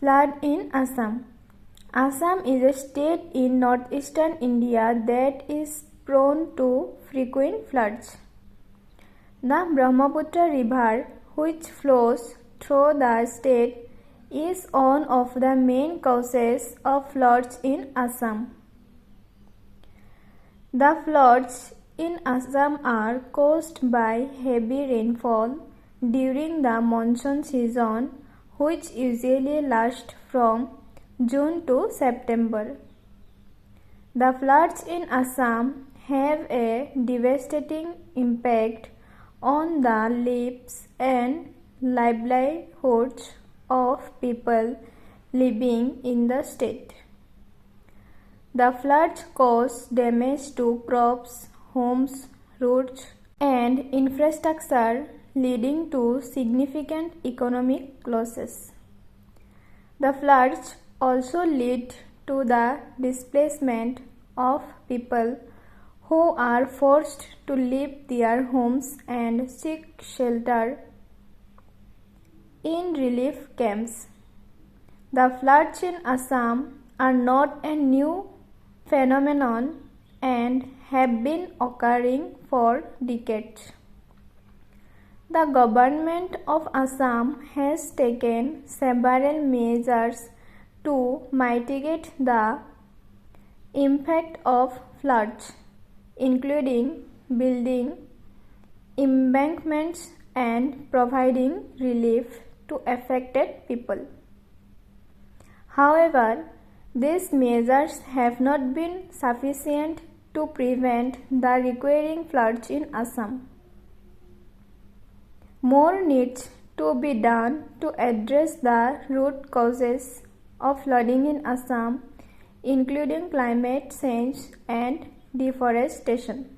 Flood in Assam. Assam is a state in northeastern India that is prone to frequent floods. The Brahmaputra River, which flows through the state, is one of the main causes of floods in Assam. The floods in Assam are caused by heavy rainfall during the monsoon season, which usually lasts from June to September. The floods in Assam have a devastating impact on the lives and livelihoods of people living in the state. The floods cause damage to crops, homes, roads, and infrastructure, leading to significant economic losses. The floods also lead to the displacement of people who are forced to leave their homes and seek shelter in relief camps. The floods in Assam are not a new phenomenon and have been occurring for decades. The government of Assam has taken several measures to mitigate the impact of floods, including building embankments and providing relief to affected people. However, these measures have not been sufficient to prevent the recurring floods in Assam. More needs to be done to address the root causes of flooding in Assam, including climate change and deforestation.